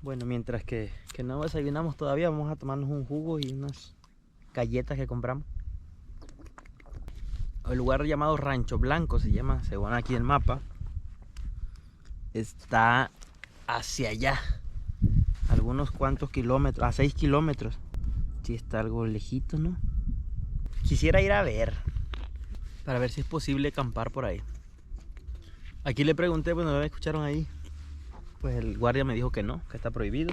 Bueno, mientras que no desayunamos todavía, vamos a tomarnos un jugo y unas galletas que compramos. El lugar llamado Rancho Blanco se llama, según aquí el mapa. Está hacia allá, algunos cuantos kilómetros, a 6 kilómetros. Sí, está algo lejito, ¿no? Quisiera ir a ver, para ver si es posible acampar por ahí. Aquí le pregunté, bueno, ¿lo escucharon ahí? Pues el guardia me dijo que no, que está prohibido.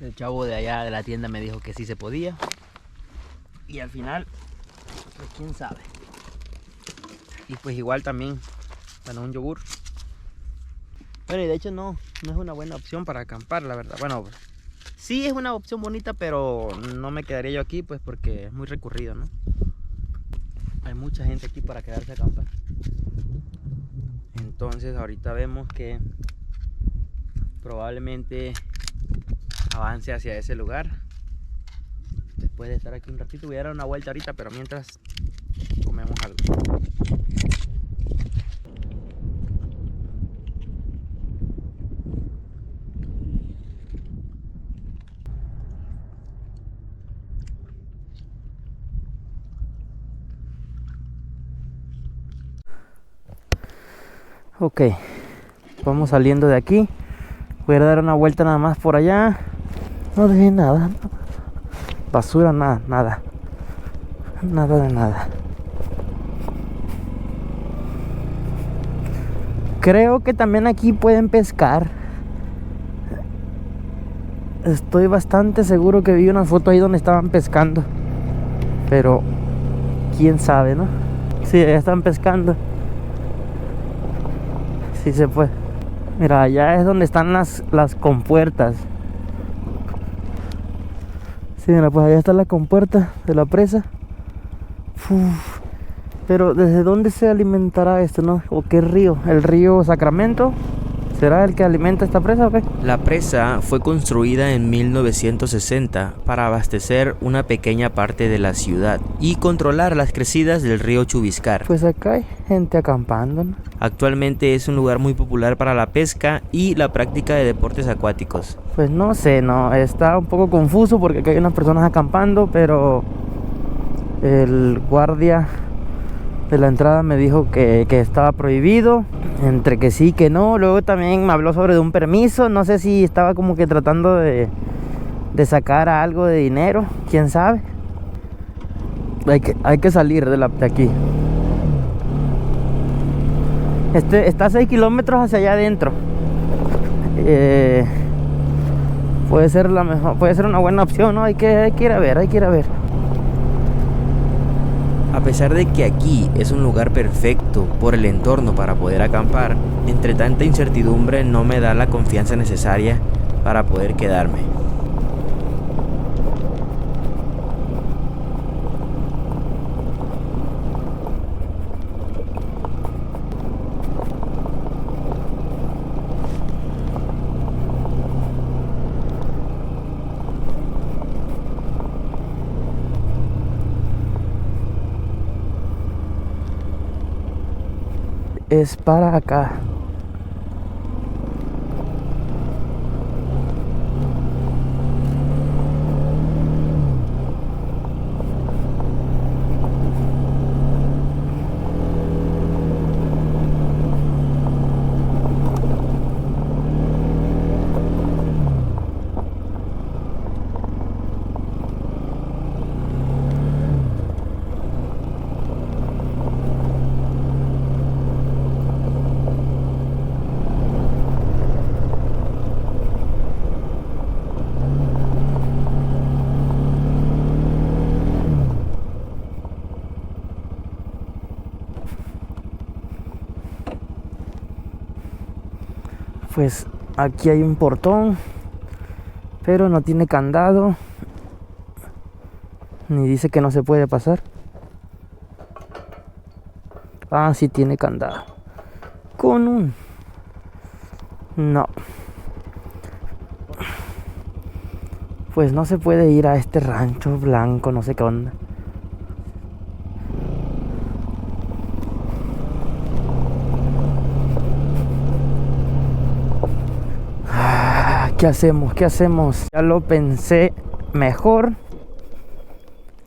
El chavo de allá de la tienda me dijo que sí se podía. Y al final, pues quién sabe. Y pues igual también, bueno, un yogur. Bueno, y de hecho no es una buena opción para acampar, la verdad. Bueno, sí es una opción bonita, pero no me quedaría yo aquí, pues porque es muy recurrido, ¿no? Hay mucha gente aquí para quedarse a acampar. Entonces ahorita vemos que probablemente avance hacia ese lugar. Después de estar aquí un ratito, voy a dar una vuelta ahorita, pero mientras comemos algo. Ok, vamos saliendo de aquí. Voy a dar una vuelta nada más por allá. No dejé nada. Basura, nada, nada. Nada de nada. Creo que también aquí pueden pescar. Estoy bastante seguro que vi una foto ahí donde estaban pescando. Pero quién sabe, ¿no? Sí, ya están pescando. Sí se puede. Mira, allá es donde están las compuertas. Sí, mira, pues allá está la compuerta de la presa. Uf. Pero ¿desde dónde se alimentará esto, no? ¿O qué río? ¿El río Sacramento? ¿Será el que alimenta esta presa o qué? La presa fue construida en 1960 para abastecer una pequeña parte de la ciudad y controlar las crecidas del río Chubiscar. Pues acá hay gente acampando, ¿no? Actualmente es un lugar muy popular para la pesca y la práctica de deportes acuáticos. Pues no sé, no, está un poco confuso porque acá hay unas personas acampando, pero el guardia de la entrada me dijo que estaba prohibido, entre que sí, que no. Luego también me habló sobre un permiso, no sé si estaba como que tratando de sacar algo de dinero, quién sabe. Hay que salir de aquí. Está a 6 kilómetros hacia allá adentro. Puede ser la mejor, puede ser una buena opción, ¿no? Hay que ir a ver, hay que ir a ver. A pesar de que aquí es un lugar perfecto por el entorno para poder acampar, entre tanta incertidumbre no me da la confianza necesaria para poder quedarme. Es para acá. Pues aquí hay un portón, pero no tiene candado, ni dice que no se puede pasar. Ah, sí tiene candado. Con un... No. Pues no se puede ir a este rancho blanco, no sé qué onda. ¿Qué hacemos? ¿Qué hacemos? Ya lo pensé mejor.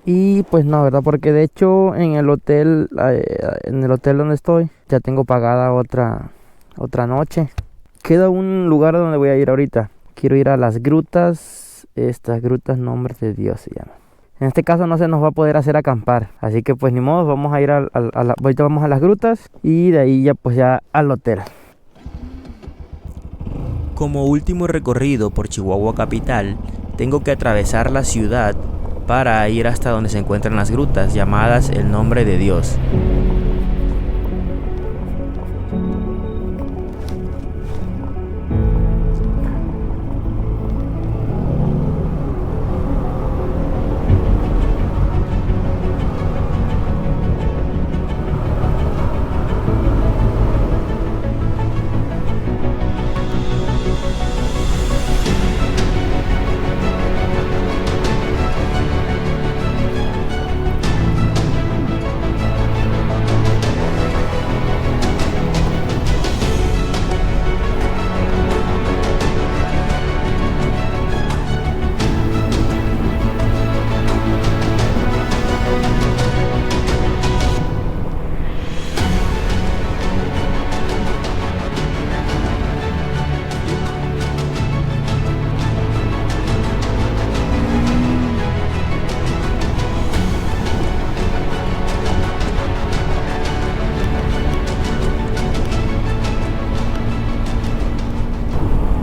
Y pues no, ¿verdad? Porque de hecho en el hotel donde estoy, ya tengo pagada otra noche. Queda un lugar donde voy a ir ahorita. Quiero ir a las grutas. Estas grutas, nombre de Dios se llaman. En este caso no se nos va a poder hacer acampar. Así que pues ni modo, vamos a ir ahorita vamos a las grutas. Y de ahí ya al hotel. Como último recorrido por Chihuahua capital, tengo que atravesar la ciudad para ir hasta donde se encuentran las grutas llamadas el nombre de Dios.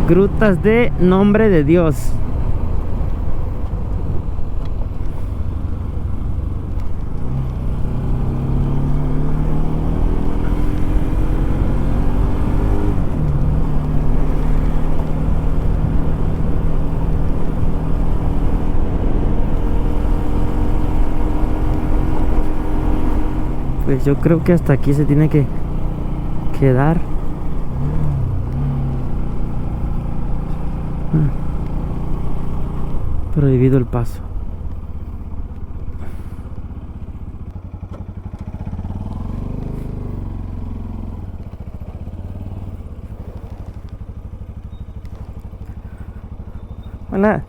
Grutas de nombre de Dios. Pues yo creo que hasta aquí se tiene que quedar. Prohibido el paso. Bueno,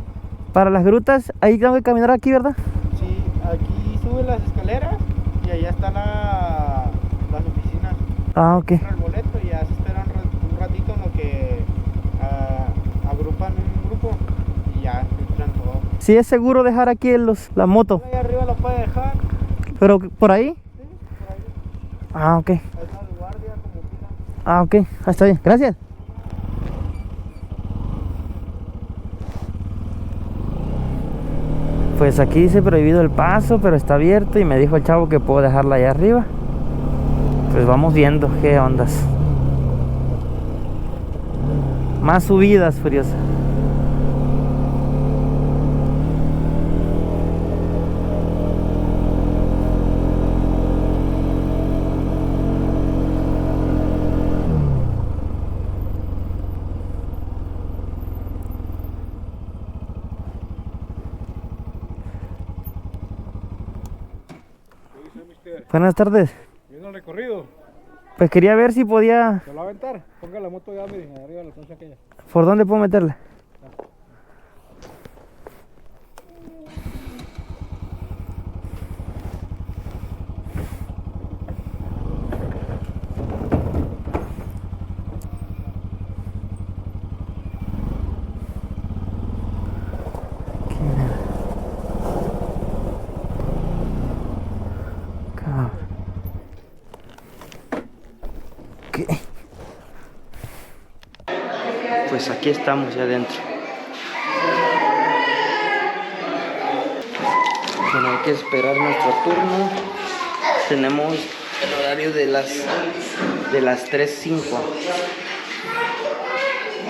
para las grutas, ahí tengo que caminar aquí, ¿verdad? Sí, aquí sube las escaleras y allá están las oficinas. Ah, ok. Compra el boleto y ya se esperan un ratito en lo que agrupan un grupo y ya entran todos. Sí, es seguro dejar aquí la moto. Ahí arriba lo puede dejar. ¿Pero por ahí? Sí, por ahí. Ah, ok. Ahí está el guardia como quiera. Ah, ok. Ah, está bien. Gracias. Pues aquí dice prohibido el paso, pero está abierto y me dijo el chavo que puedo dejarla allá arriba. Pues vamos viendo qué ondas. Más subidas, Furiosa. Buenas tardes. ¿Viene el recorrido? Pues quería ver si podía... ¿Se lo va a aventar? Ponga la moto ya, miren, arriba de la plancha aquella. ¿Por dónde puedo meterla? Pues aquí estamos ya adentro. Bueno, hay que esperar nuestro turno. Tenemos el horario de las 3:05.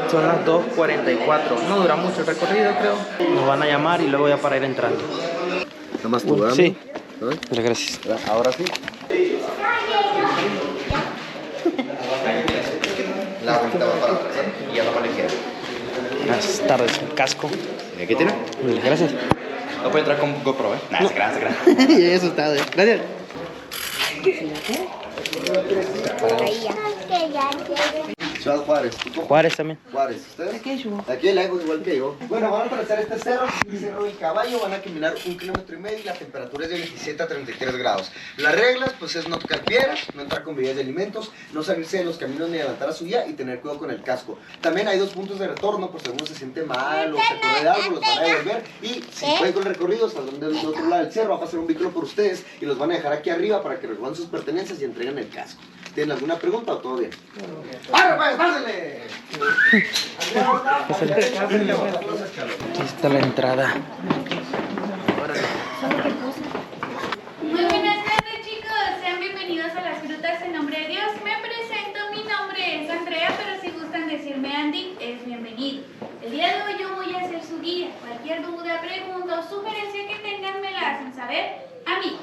Son las 2:44. No dura mucho el recorrido, creo. Nos van a llamar y luego ya para ir entrando. Nada más tú, Sí. ¿no? Muchas gracias. Ahora sí. La vuelta va para atrás y ya no para la izquierda. Buenas tardes, el casco. ¿Qué tiene? Muchas gracias. No puede entrar con GoPro, ¿eh? Nah, No. se crean. Ya asustado, Gracias. Ciudad Juárez. Juárez también. Juárez, ¿ustedes? Aquí lejos, igual que yo. Bueno, van a atravesar este cerro, el Cerro del Caballo, van a caminar 1,5 kilómetros y la temperatura es de 27 a 33 grados. Las reglas, pues es no tocar piedras, no entrar con bebidas de alimentos, no salirse de los caminos ni adelantar a su guía y tener cuidado con el casco. También hay 2 puntos de retorno, por si alguno se siente mal o se corre de algo, los van a devolver y si pueden con el recorrido, saldrán del otro lado del cerro, va a pasar un vehículo por ustedes y los van a dejar aquí arriba para que recojan sus pertenencias y entreguen el casco. ¿Tienen alguna pregunta o todo bien? ¡Arre pues, pásale! Aquí está la entrada. Muy buenas tardes, chicos, sean bienvenidos a las Grutas en nombre de Dios. Me presento, mi nombre es Andrea, pero si gustan decirme Andy, es bienvenido. El día de hoy yo voy a ser su guía. Cualquier duda, pregunta o sugerencia que tengan me la hacen saber a mí.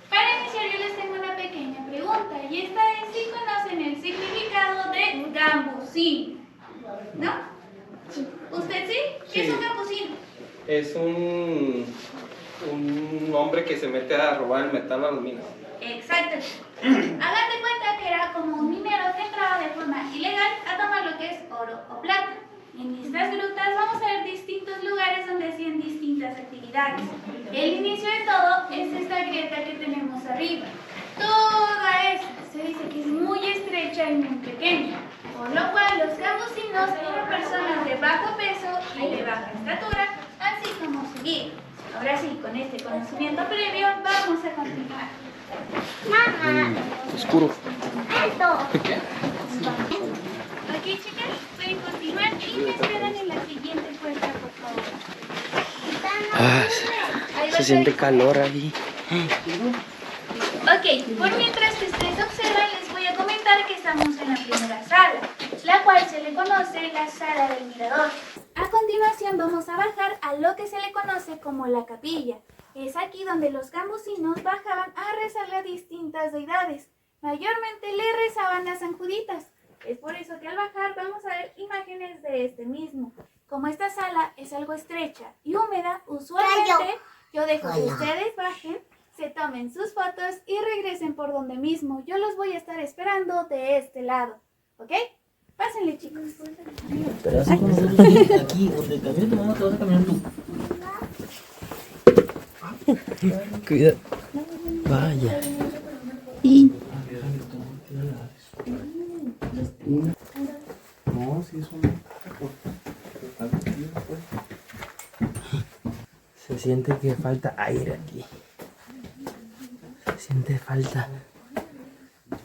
Para iniciar yo les tengo una pequeña pregunta y esta es si conocen el significado de gambusino, ¿no? ¿Usted sí? ¿Qué es un gambusino? Es un hombre que se mete a robar el metal a los minas. Exacto. Hagan de cuenta que era como un minero que entraba de forma ilegal a tomar lo que es oro o plata. En estas grutas vamos a ver distintos lugares donde hacían distintas actividades. El inicio de todo es esta grieta que tenemos arriba. Toda esta se dice que es muy estrecha y muy pequeña, por lo cual los gambusinos eran personas de bajo peso y de baja estatura, así como su guía. Ahora sí, con este conocimiento previo, vamos a continuar. Oscuro. Ok, chicas, pueden continuar y me esperan en la siguiente puerta, por favor. Ahí va Se a siente ser- calor ahí. Ok, por mientras que ustedes observan, les voy a comentar que estamos en la primera sala, la cual se le conoce la sala del mirador. A continuación vamos a bajar a lo que se le conoce como la capilla. Es aquí donde los gambusinos bajaban a rezarle a distintas deidades. Mayormente le rezaban a San Juditas. Es por eso que al bajar vamos a ver imágenes de este mismo. Como esta sala es algo estrecha y húmeda, usualmente yo dejo que ustedes bajen, se tomen sus fotos y regresen por donde mismo. Yo los voy a estar esperando de este lado. ¿Ok? Pásenle, chicos. Pero así como nosotros aquí, donde el camión te vamos a caminar tú. Cuidado. Vaya. No, sí es un... Se siente que falta aire aquí. Se siente falta.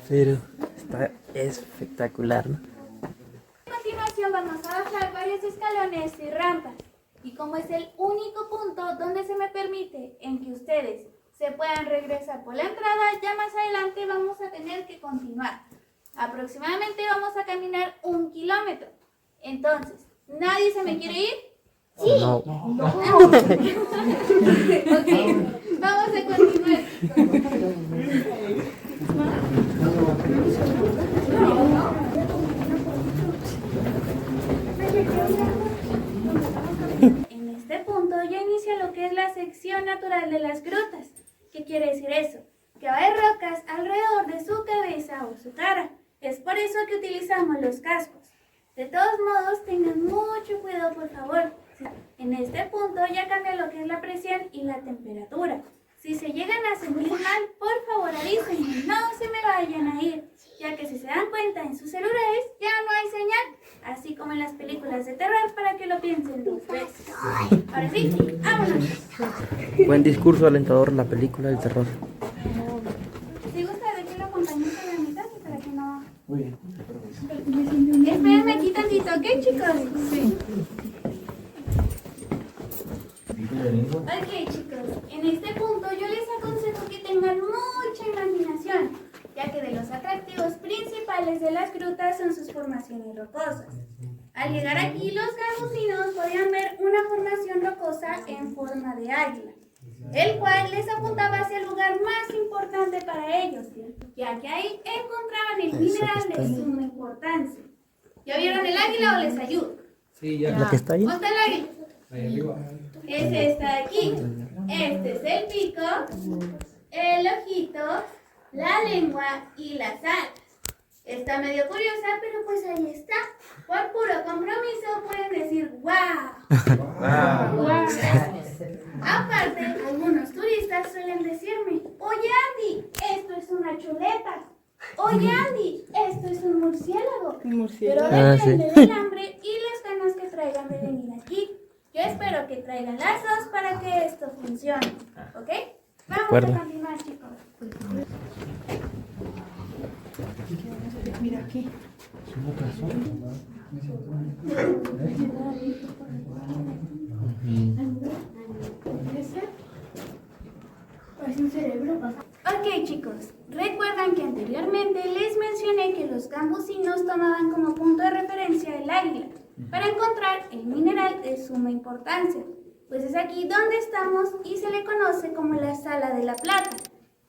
Pero está espectacular, ¿no? A continuación vamos a bajar varios escalones y rampas. Y como es el único punto donde se me permite en que ustedes se puedan regresar por la entrada, ya más adelante vamos a tener que continuar. Aproximadamente vamos a caminar 1 kilómetro. Entonces, ¿nadie se me quiere ir? Sí. No. Ok, vamos a continuar. En este punto ya inicia lo que es la sección natural de las grutas. ¿Qué quiere decir eso? Que va a haber rocas alrededor de su cabeza o su cara. Es por eso que utilizamos los cascos. De todos modos, tengan mucho cuidado, por favor. En este punto ya cambia lo que es la presión y la temperatura. Si se llegan a sentir mal, por favor avísenme, no se me vayan a ir, ya que si se dan cuenta en sus celulares ya no hay señal, así como en las películas de terror, para que lo piensen 2 veces. Ahora sí, vámonos. Buen discurso alentador, la película del terror. Si gusta, de que lo acompañen a la mitad para que no... Muy bien. Espérenme aquí tantito, ¿ok, chicos? Sí. Ok, chicos, en este punto yo les aconsejo que tengan mucha imaginación, ya que de los atractivos principales de las grutas son sus formaciones rocosas. Al llegar aquí, los gambusinos podían ver una formación rocosa en forma de águila, el cual les apuntaba hacia el lugar más importante para ellos, ya que ahí encontraban el mineral de suma importancia. ¿Ya vieron el águila o les ayudo? Sí, ya. ¿La que está ahí? ¿Dónde está el águila? Ahí arriba. Es esta de aquí. Este es el pico, el ojito, la lengua y las alas. Está medio curiosa, pero pues ahí está. Por puro compromiso pueden decir ¡wow! ¡Wow! Aparte, algunos turistas suelen decirme, oye Andy, esto es una chuleta. Oye Andy, esto es un murciélago. Pero depende del hambre y las ganas que traigan de venir aquí. Yo espero que traigan las dos para que esto funcione. ¿Ok? Vamos a continuar, chicos. Mira aquí. Ok, chicos, recuerdan que anteriormente les mencioné que los gambusinos tomaban como punto de referencia el águila para encontrar el mineral de suma importancia. Pues es aquí donde estamos y se le conoce como la Sala de la Plata.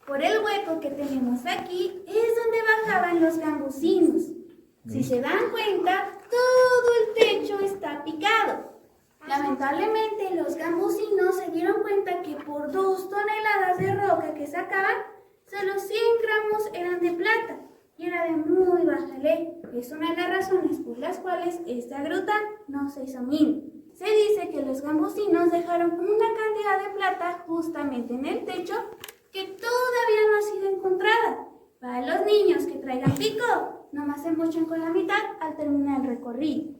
Por el hueco que tenemos aquí es donde bajaban los gambusinos. Si se dan cuenta, todo el techo está picado. Lamentablemente, los gambusinos se dieron cuenta que por 2 toneladas de roca que sacaban, solo 100 gramos eran de plata y era de muy baja ley. Es una de las razones por las cuales esta gruta no se hizo mina. Se dice que los gambusinos dejaron una cantidad de plata justamente en el techo que todavía no ha sido encontrada. Para los niños que traigan pico, nomás se mochan con la mitad al terminar el recorrido.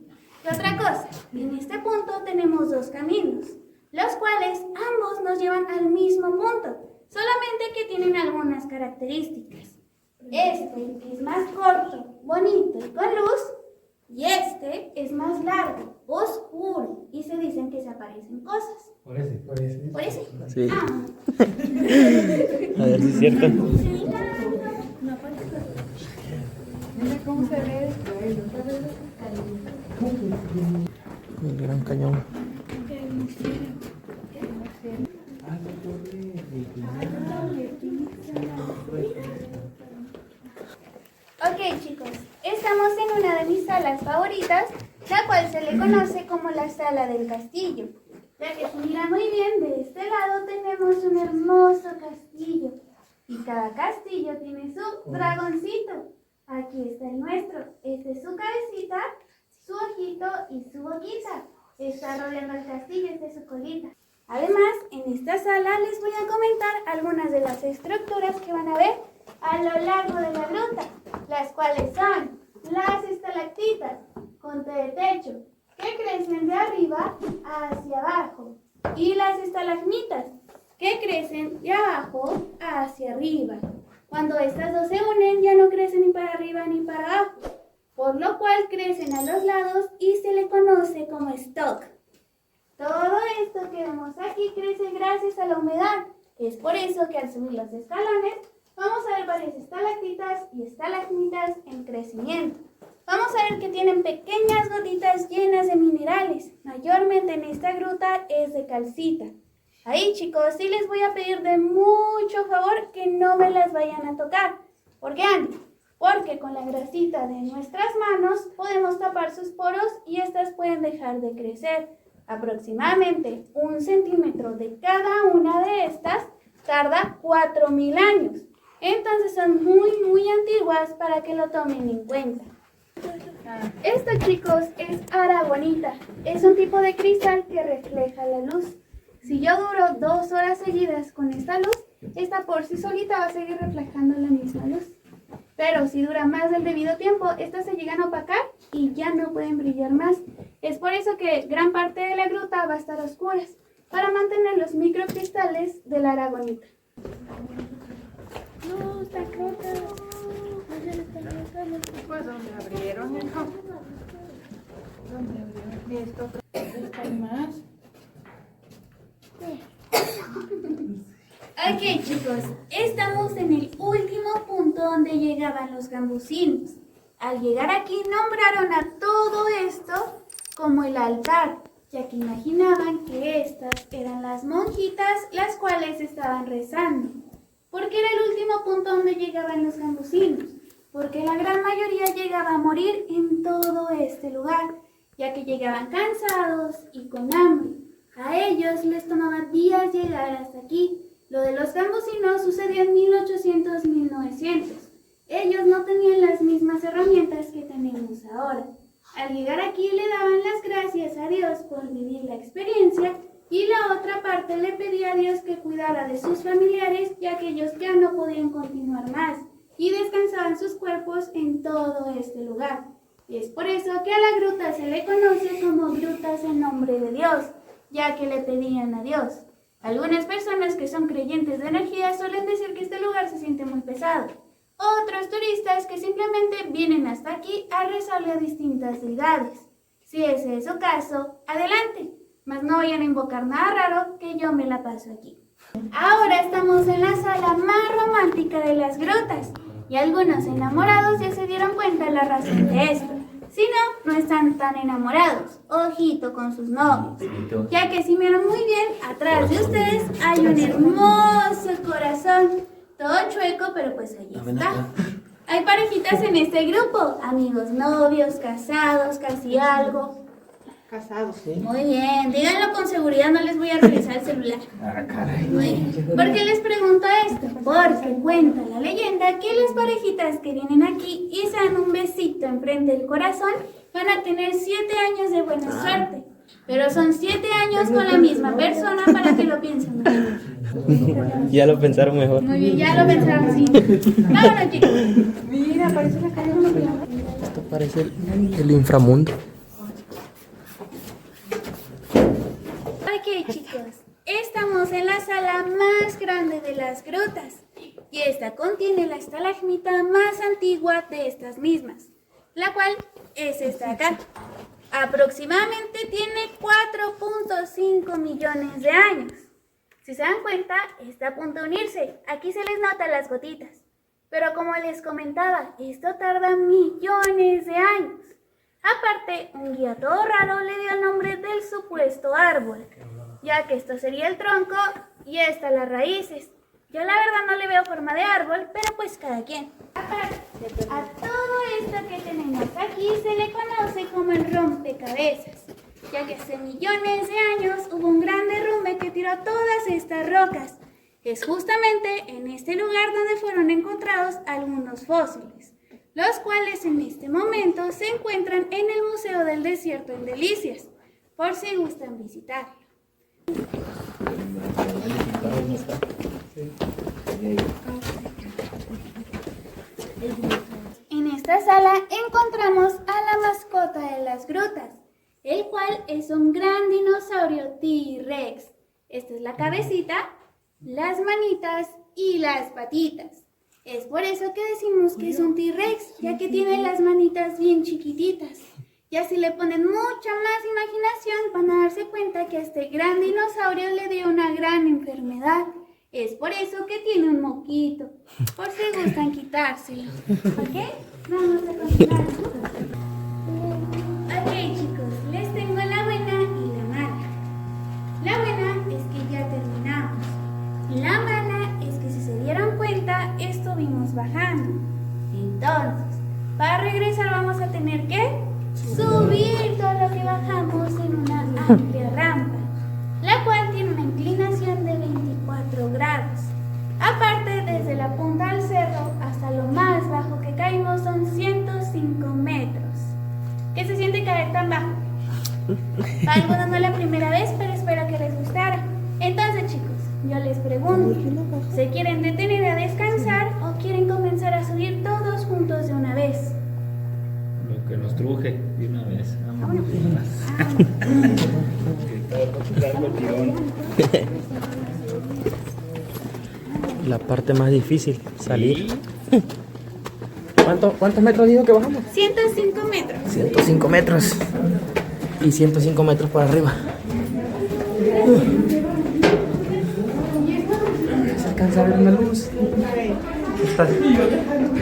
Y otra cosa, en este punto tenemos 2 caminos, los cuales ambos nos llevan al mismo punto, solamente que tienen algunas características. Este es más corto, bonito y con luz, y este es más largo, oscuro, y se dicen que se aparecen cosas. Por ese. ¿Por ese? Sí. Ah. A ver si es cierto. Mira cómo se ve. El Gran Cañón. Ok, chicos, estamos en una de mis salas favoritas, la cual se le conoce como la Sala del Castillo. Ya que se mira muy bien, de este lado tenemos un hermoso castillo. Y cada castillo tiene su dragoncito. Aquí está el nuestro. Este es su cabecita, su ojito y su boquita. Está rodeando el castillo, este es su colita. Además, en esta sala les voy a comentar algunas de las estructuras que van a ver a lo largo de la gruta, las cuales son las estalactitas con de techo, que crecen de arriba hacia abajo, y las estalagmitas, que crecen de abajo hacia arriba. Cuando estas dos se unen, ya no crecen ni para arriba ni para abajo, por lo cual crecen a los lados y se le conoce como stock. Todo esto que vemos aquí crece gracias a la humedad. Es por eso que al subir los escalones vamos a ver varias estalactitas y estalagmitas en crecimiento. Vamos a ver que tienen pequeñas gotitas llenas de minerales. Mayormente en esta gruta es de calcita. Ahí, chicos, sí les voy a pedir de mucho favor que no me las vayan a tocar. ¿Por qué, Andy? Porque con la grasita de nuestras manos podemos tapar sus poros y estas pueden dejar de crecer. Aproximadamente 1 centímetro de cada una de estas tarda 4000 años. Entonces son muy antiguas para que lo tomen en cuenta. Esto, chicos, es aragonita. Es un tipo de cristal que refleja la luz. Si yo duro 2 horas seguidas con esta luz, esta por sí solita va a seguir reflejando la misma luz. Pero si dura más del debido tiempo, estas se llegan a opacar y ya no pueden brillar más. Es por eso que gran parte de la gruta va a estar a oscuras, para mantener los microcristales de la aragonita. No, está rota. Pues donde abrieron, hijo. Donde abrieron. Esto está más. Ok, chicos, estamos en el último punto donde llegaban los gambusinos. Al llegar aquí nombraron a todo esto como el altar, ya que imaginaban que estas eran las monjitas las cuales estaban rezando, porque era el último punto donde llegaban los gambusinos, porque la gran mayoría llegaba a morir en todo este lugar, ya que llegaban cansados y con hambre. A ellos les tomaba días llegar hasta aquí. Lo de los gambusinos sucedió en 1800-1900. Ellos no tenían las mismas herramientas que tenemos ahora. Al llegar aquí le daban las gracias a Dios por vivir la experiencia y la otra parte le pedía a Dios que cuidara de sus familiares, ya que ellos ya no podían continuar más y descansaban sus cuerpos en todo este lugar. Y es por eso que a la gruta se le conoce como grutas en nombre de Dios, ya que le pedían a Dios. Algunas personas que son creyentes de energía suelen decir que este lugar se siente muy pesado. Otros turistas que simplemente vienen hasta aquí a rezarle a distintas deidades. Si ese es su caso, adelante, mas no vayan a invocar nada raro, que yo me la paso aquí. Ahora estamos en la sala más romántica de las grutas, y algunos enamorados ya se dieron cuenta de la razón de esto. Si no, no están tan enamorados. Ojito con sus novios. Ya que si miran muy bien, atrás de ustedes hay un hermoso corazón. Todo chueco, pero pues ahí está. Hay parejitas en este grupo. Amigos, novios, casados, casi algo. Casados. Muy bien, díganlo con seguridad, no les voy a revisar el celular. Muy bien. ¿Por qué les pregunto esto? Porque cuenta la leyenda que las parejitas que vienen aquí y se dan un besito enfrente del corazón van a tener 7 años de buena suerte. Pero son 7 años con la misma persona para que lo piensen mejor. Ya lo pensaron mejor. Muy bien, ya lo pensaron, sí. Vámonos, chicos. Mira, parece la calle de una pelota. Esto parece el inframundo. Ok, chicos, estamos en la sala más grande de las grutas y esta contiene la estalagmita más antigua de estas mismas, la cual es esta de acá. Aproximadamente tiene 4.5 millones de años. Si se dan cuenta, está a punto de unirse. Aquí se les notan las gotitas. Pero como les comentaba, esto tarda millones de años. Aparte, un guía todo raro le dio el nombre del supuesto árbol, ya que esto sería el tronco y esta las raíces. Yo la verdad no le veo forma de árbol, pero pues cada quien. Aparte, a todo esto que tenemos aquí se le conoce como el rompecabezas, ya que hace millones de años hubo un gran derrumbe que tiró todas estas rocas. Es justamente en este lugar donde fueron encontrados algunos fósiles, los cuales en este momento se encuentran en el Museo del Desierto en Delicias, por si gustan visitarlo. En esta sala encontramos a la mascota de las grutas, el cual es un gran dinosaurio T-Rex. Esta es la cabecita, las manitas y las patitas. Es por eso que decimos que es un T-Rex, ya que tiene las manitas bien chiquititas. Y si le ponen mucha más imaginación, van a darse cuenta que a este gran dinosaurio le dio una gran enfermedad. Es por eso que tiene un moquito, por si gustan quitárselo. ¿Ok? Vamos a continuar. Ok, chicos, les tengo la buena y la mala. La buena es que ya terminamos. La mala es que si se dieron cuenta, estuvimos bajando. Entonces, para regresar vamos a tener que subir todo lo que bajamos en una amplia rampa, la cual tiene una inclinación de 24 grados. Aparte, desde la punta del cerro hasta lo más bajo que caímos son 105 metros. ¿Qué se siente caer tan bajo? Para algunos no es la primera vez, pero espero que les gustara. Entonces, chicos, yo les pregunto, ¿se quieren detener a descansar o quieren comenzar a subir todos juntos de una vez? Lo que nos truje de una vez. Vámonos. La parte más difícil, salir. ¿Cuántos metros dijo que bajamos? 105 metros. 105 metros. Y 105 metros para arriba. ¿Se alcanza a ver una luz?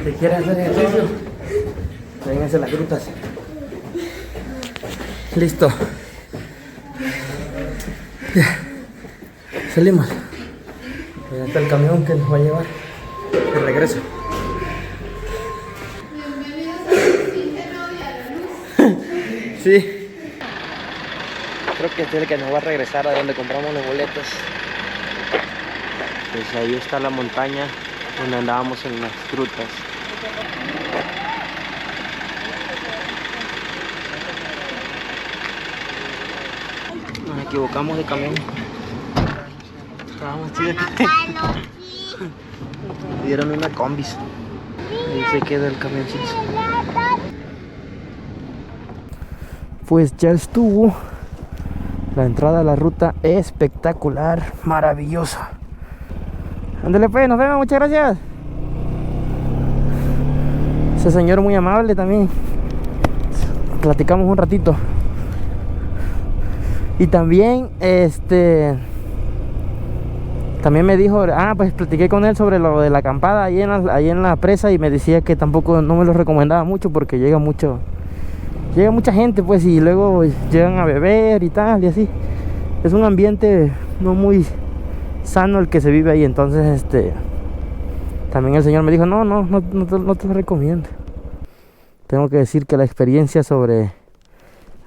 ¿Te quieres hacer ejercicio? Vénganse las grutas. Listo. Ya. Salimos. Ahí está el camión que nos va a llevar de regreso. Sí. Creo que este es el que nos va a regresar a donde compramos los boletos. Pues ahí está la montaña donde andábamos en las grutas. Nos equivocamos de camión. Estábamos chidos. Dieron una combis. Ahí se queda el camioncito. Pues ya estuvo. La entrada a la ruta espectacular, maravillosa. Ándale pues, nos vemos, muchas gracias. Ese señor muy amable también. Platicamos un ratito. Y también, también me dijo, pues platiqué con él sobre lo de la acampada ahí en la presa y me decía que tampoco no me lo recomendaba mucho porque llega mucha gente pues y luego llegan a beber y tal y así. Es un ambiente no muy sano el que se vive ahí, entonces también el señor me dijo, no te lo recomiendo. Tengo que decir que la experiencia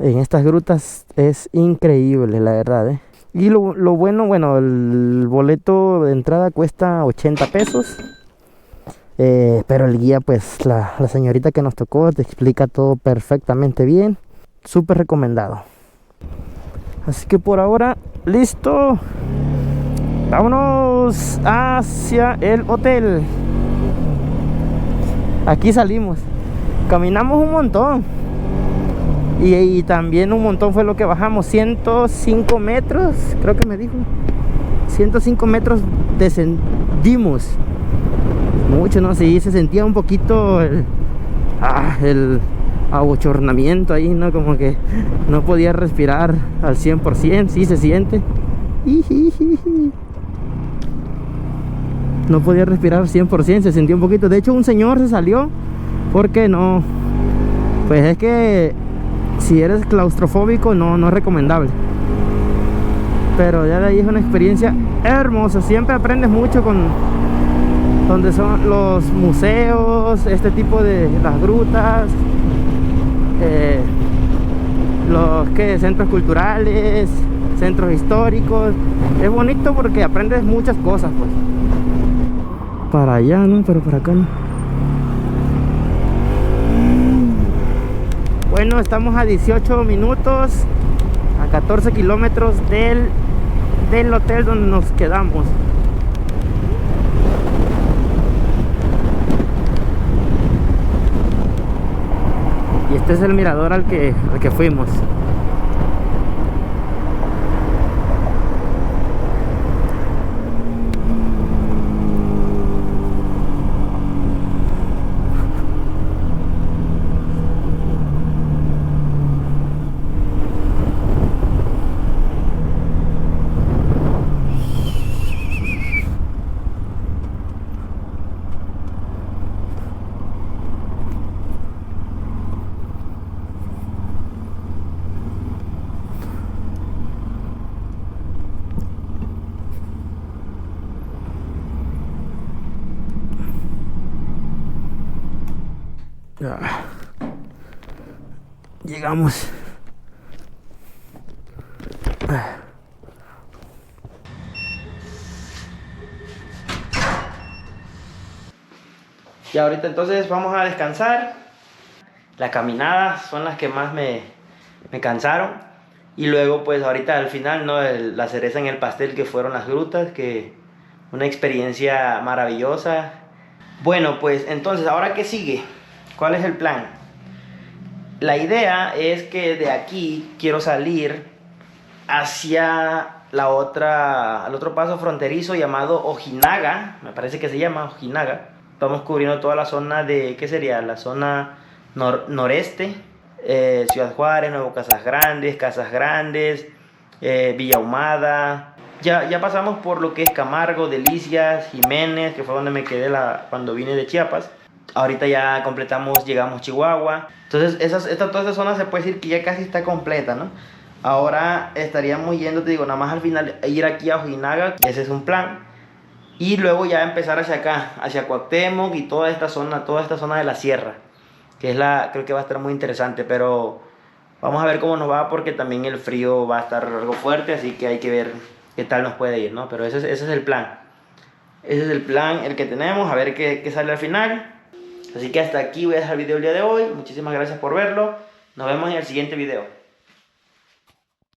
en estas grutas es increíble, la verdad, Y lo bueno, el boleto de entrada cuesta 80 pesos. Pero el guía, pues la señorita que nos tocó te explica todo perfectamente bien. Súper recomendado. Así que por ahora, listo. Vámonos hacia el hotel. Aquí salimos. Caminamos un montón. Y también un montón fue lo que bajamos. 105 metros, creo que me dijo. 105 metros descendimos. Mucho, ¿no? Sí, se sentía un poquito el abochornamiento ahí, ¿no? Como que no podía respirar al 100%, sí se siente. No podía respirar al 100%, se sentía un poquito. De hecho, un señor se salió porque no... Pues es que si eres claustrofóbico no es recomendable. Pero ya de ahí es una experiencia hermosa. Siempre aprendes mucho con... donde son los museos, este tipo de las grutas, los centros culturales, centros históricos. Es bonito porque aprendes muchas cosas, pues. Para allá, ¿no? Pero por acá no. Bueno, estamos a 18 minutos, a 14 kilómetros del hotel donde nos quedamos. Y este es el mirador al que fuimos. Llegamos. Y ahorita entonces vamos a descansar. Las caminadas son las que más me cansaron. Y luego pues ahorita al final, ¿no? La cereza en el pastel que fueron las grutas, que una experiencia maravillosa. Bueno, pues entonces, ¿ahora qué sigue? ¿Cuál es el plan? La idea es que de aquí quiero salir hacia el otro paso fronterizo llamado Ojinaga. Me parece que se llama Ojinaga. Vamos cubriendo toda la zona de, ¿qué sería? La zona noreste. Ciudad Juárez, Nuevo Casas Grandes, Villa Ahumada. Ya pasamos por lo que es Camargo, Delicias, Jiménez, que fue donde me quedé cuando vine de Chiapas. Ahorita ya completamos, llegamos a Chihuahua. Entonces toda esta zona se puede decir que ya casi está completa, ¿no? Ahora estaríamos yendo, te digo, nada más al final ir aquí a Ojinaga, ese es un plan. Y luego ya empezar hacia acá, hacia Cuauhtémoc y toda esta zona de la sierra, que es creo que va a estar muy interesante, pero vamos a ver cómo nos va porque también el frío va a estar algo fuerte, así que hay que ver qué tal nos puede ir, ¿no? Pero ese es el plan. Ese es el plan, el que tenemos, a ver qué sale al final. Así que hasta aquí voy a dejar el video el día de hoy. Muchísimas gracias por verlo. Nos vemos en el siguiente video.